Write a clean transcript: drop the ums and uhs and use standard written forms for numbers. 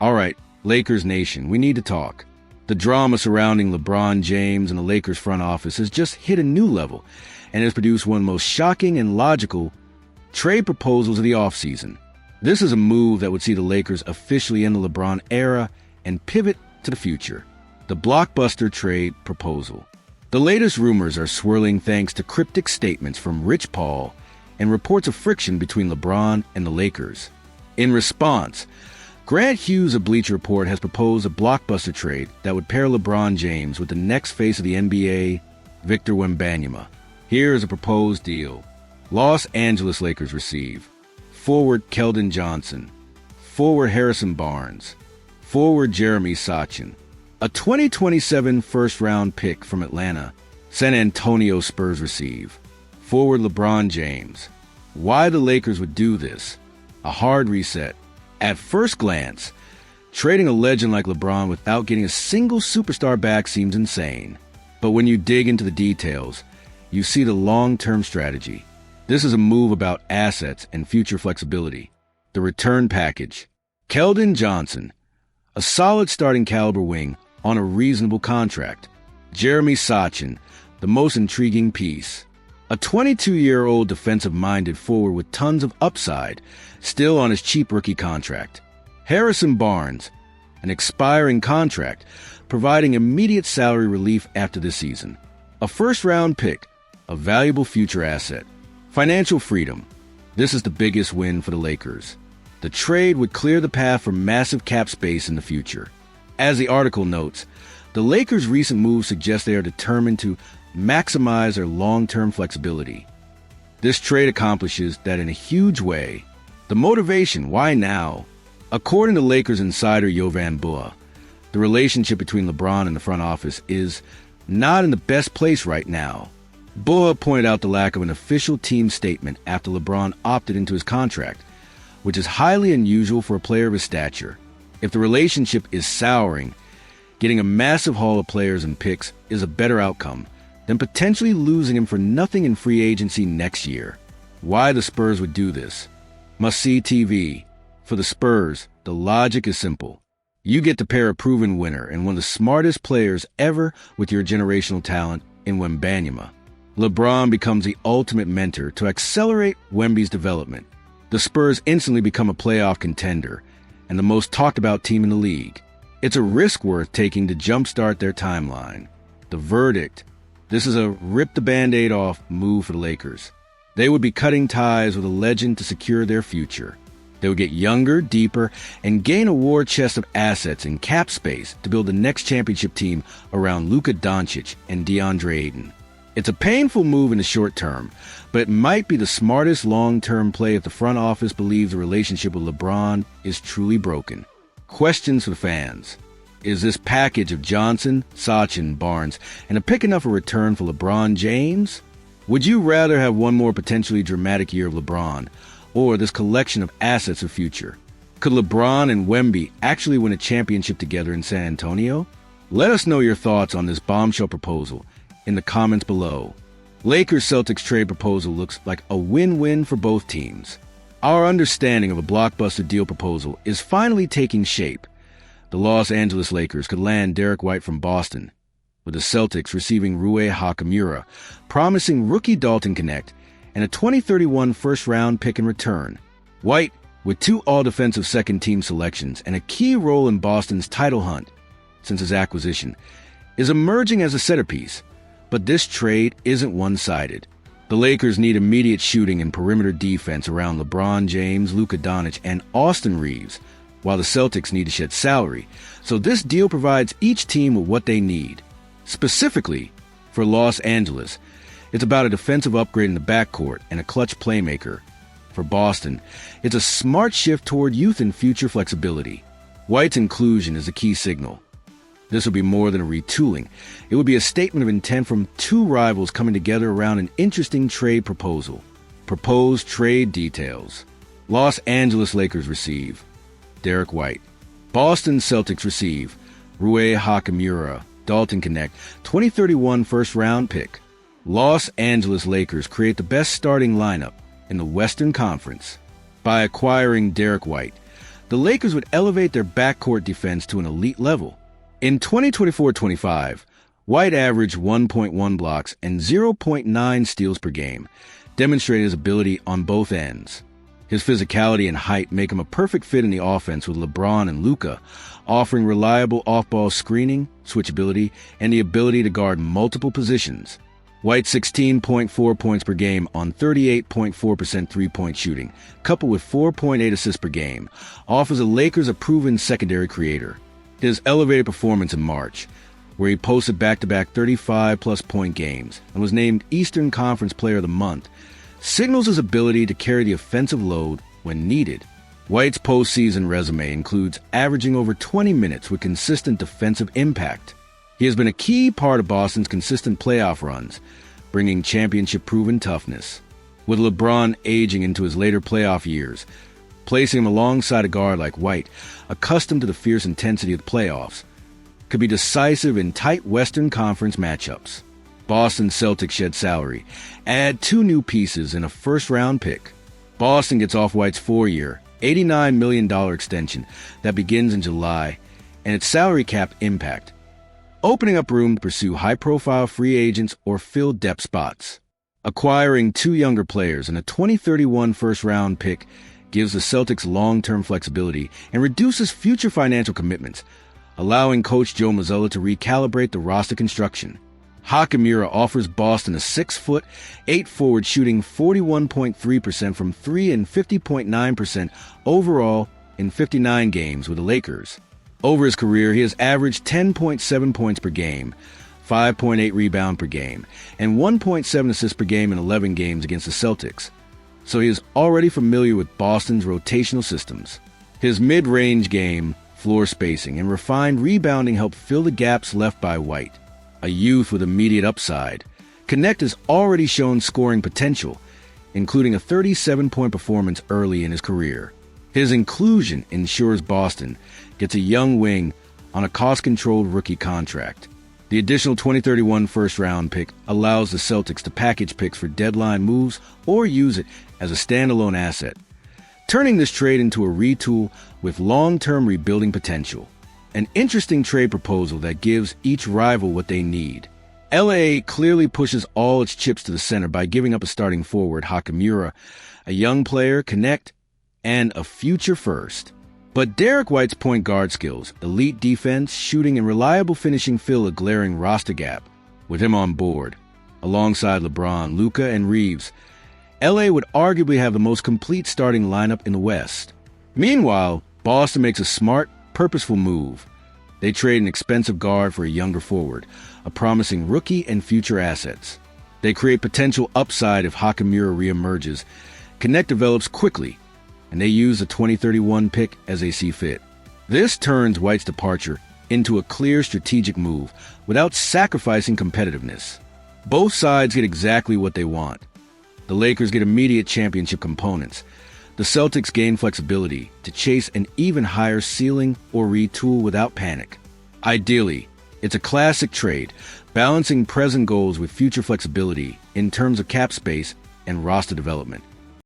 All right, Lakers Nation, we need to talk. The drama surrounding LeBron James and the Lakers front office has just hit a new level and has produced one of the most shocking and logical trade proposals of the offseason. This is a move that would see the Lakers officially end the LeBron era and pivot to the future. The blockbuster trade proposal. The latest rumors are swirling thanks to cryptic statements from Rich Paul and reports of friction between LeBron and the Lakers. In response, Grant Hughes of Bleacher Report has proposed a blockbuster trade that would pair LeBron James with the next face of the NBA, Victor Wembanyama. Here is a proposed deal. Los Angeles Lakers receive forward Keldon Johnson, forward Harrison Barnes, forward Jeremy Sochan, a 2027 first-round pick from Atlanta. San Antonio Spurs receive forward LeBron James. Why the Lakers would do this? A hard reset. At first glance, trading a legend like LeBron without getting a single superstar back seems insane. But when you dig into the details, you see the long-term strategy. This is a move about assets and future flexibility. The return package. Keldon Johnson, a solid starting caliber wing on a reasonable contract. Jeremy Sochan, the most intriguing piece. A 22-year-old defensive-minded forward with tons of upside, still on his cheap rookie contract. Harrison Barnes, an expiring contract, providing immediate salary relief after this season. A first-round pick, a valuable future asset. Financial freedom. This is the biggest win for the Lakers. The trade would clear the path for massive cap space in the future. As the article notes, the Lakers' recent moves suggest they are determined to maximize their long-term flexibility. This trade accomplishes that in a huge way. The motivation, why now? According to Lakers insider Jovan Buha, the relationship between LeBron and the front office is not in the best place right now. Buha pointed out the lack of an official team statement after LeBron opted into his contract, which is highly unusual for a player of his stature. If the relationship is souring, getting a massive haul of players and picks is a better outcome than potentially losing him for nothing in free agency next year. Why the Spurs would do this? Must-see TV. For the Spurs, the logic is simple. You get to pair a proven winner and one of the smartest players ever with your generational talent in Wembanyama. LeBron becomes the ultimate mentor to accelerate Wemby's development. The Spurs instantly become a playoff contender and the most talked about team in the league. It's a risk worth taking to jumpstart their timeline. The verdict. This is a rip-the-Band-Aid off move for the Lakers. They would be cutting ties with a legend to secure their future. They would get younger, deeper, and gain a war chest of assets and cap space to build the next championship team around Luka Doncic and DeAndre Ayton. It's a painful move in the short term, but it might be the smartest long-term play if the front office believes the relationship with LeBron is truly broken. Questions for the fans. Is this package of Johnson, Sochan, Barnes, and a pick enough a return for LeBron James? Would you rather have one more potentially dramatic year of LeBron, or this collection of assets of future? Could LeBron and Wemby actually win a championship together in San Antonio? Let us know your thoughts on this bombshell proposal in the comments below. Lakers-Celtics trade proposal looks like a win-win for both teams. Our understanding of a blockbuster deal proposal is finally taking shape. The Los Angeles Lakers could land Derek White from Boston, with the Celtics receiving Rui Hachimura, promising rookie Dalton Knecht, and a 2031 first-round pick in return. White, with 2 all-defensive second-team selections and a key role in Boston's title hunt since his acquisition, is emerging as a centerpiece. But this trade isn't one-sided. The Lakers need immediate shooting and perimeter defense around LeBron James, Luka Doncic, and Austin Reeves, while the Celtics need to shed salary. So this deal provides each team with what they need. Specifically, for Los Angeles, it's about a defensive upgrade in the backcourt and a clutch playmaker. For Boston, it's a smart shift toward youth and future flexibility. White's inclusion is a key signal. This would be more than a retooling. It would be a statement of intent from 2 rivals coming together around an interesting trade proposal. Proposed trade details. Los Angeles Lakers receive Derek White. Boston Celtics receive Rui Hachimura, Dalton Knecht, 2031 first-round pick. Los Angeles Lakers create the best starting lineup in the Western Conference. By acquiring Derek White, the Lakers would elevate their backcourt defense to an elite level. In 2024-25, White averaged 1.1 blocks and 0.9 steals per game, demonstrating his ability on both ends. His physicality and height make him a perfect fit in the offense with LeBron and Luka, offering reliable off-ball screening, switchability, and the ability to guard multiple positions. White's 16.4 points per game on 38.4% three-point shooting, coupled with 4.8 assists per game, offers the Lakers a proven secondary creator. His elevated performance in March, where he posted back-to-back 35-plus point games and was named Eastern Conference Player of the Month, signals his ability to carry the offensive load when needed. White's postseason resume includes averaging over 20 minutes with consistent defensive impact. He has been a key part of Boston's consistent playoff runs, bringing championship-proven toughness. With LeBron aging into his later playoff years, placing him alongside a guard like White, accustomed to the fierce intensity of the playoffs, could be decisive in tight Western Conference matchups. Boston Celtics shed salary, add 2 new pieces and a first-round pick. Boston gets off White's 4-year, $89 million extension that begins in July, and its salary cap impact, opening up room to pursue high-profile free agents or fill depth spots. Acquiring 2 younger players and a 2031 first-round pick gives the Celtics long-term flexibility and reduces future financial commitments, allowing Coach Joe Mazzulla to recalibrate the roster construction. Hachimura offers Boston a 6-foot, 8-forward shooting 41.3% from 3 and 50.9% overall in 59 games with the Lakers. Over his career, he has averaged 10.7 points per game, 5.8 rebounds per game, and 1.7 assists per game in 11 games against the Celtics. So he is already familiar with Boston's rotational systems. His mid-range game, floor spacing, and refined rebounding help fill the gaps left by White. A youth with immediate upside, Connect has already shown scoring potential, including a 37-point performance early in his career. His inclusion ensures Boston gets a young wing on a cost-controlled rookie contract. The additional 2031 first-round pick allows the Celtics to package picks for deadline moves or use it as a standalone asset, turning this trade into a retool with long-term rebuilding potential. An interesting trade proposal that gives each rival what they need. LA clearly pushes all its chips to the center by giving up a starting forward, Hachimura, a young player, Connect, and a future first. But Derek White's point guard skills, elite defense, shooting, and reliable finishing fill a glaring roster gap. With him on board, alongside LeBron, Luka, and Reeves, LA would arguably have the most complete starting lineup in the West. Meanwhile, Boston makes a smart, purposeful move. They trade an expensive guard for a younger forward, a promising rookie and future assets. They create potential upside if Hachimura reemerges. Connect develops quickly, and they use the 2031 pick as they see fit. This turns White's departure into a clear strategic move without sacrificing competitiveness. Both sides get exactly what they want. The Lakers get immediate championship components. The Celtics gain flexibility to chase an even higher ceiling or retool without panic. Ideally, it's a classic trade, balancing present goals with future flexibility in terms of cap space and roster development.